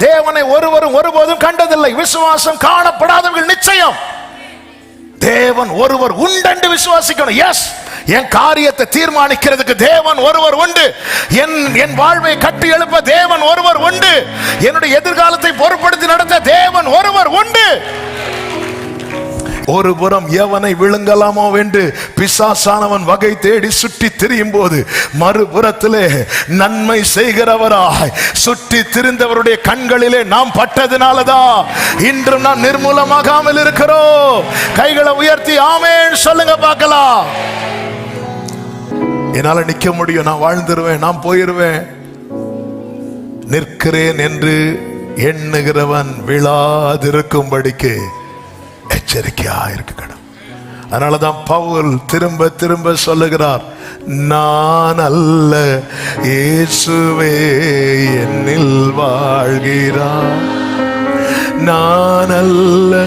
தேவனை ஒருவரும் ஒருபோதும் கண்டதில்லை. விசுவாசம் காணப்படாதவர்கள் நிச்சயம். தேவன் ஒருவர் உண்டு விசுவாசிக்கணும். எஸ், என் காரியத்தை தீர்மானிக்கிறதுக்கு தேவன் ஒருவர் உண்டு. என் வாழ்வை கட்டி எழுப்ப தேவன் ஒருவர் உண்டு. என்னுடைய எதிர்காலத்தை பொறுப்படுத்தி நடத்த தேவன் ஒருவர் உண்டு. ஒரு புறம் எவனை விழுங்கலாமோ என்று பிசாசானவன் வகை தேடி சுற்றி திரியும் போது, மறுபுறத்திலே நன்மை செய்கிறவராய் சுற்றி திரிந்தவருடைய கண்களிலே நாம் பட்டதினாலதான் இன்று நாம் நிர்மூலமாகாமல் இருக்கிறோம். கைகளை உயர்த்தி ஆமென் சொல்லுங்க பார்க்கலாம். என்னால நிக்க முடியும், நான் வாழ்ந்துருவேன், நான் போயிருவேன். நிற்கிறேன் என்று எண்ணுகிறவன் விழாதிருக்கும்படிக்கு எச்சரிக்கையா இருக்கணும். அதனாலதான் பவுல் திரும்ப திரும்ப சொல்லுகிறார், நான் அல்ல இயேசுவே என்னில் வாழ்கிறார். நான் அல்ல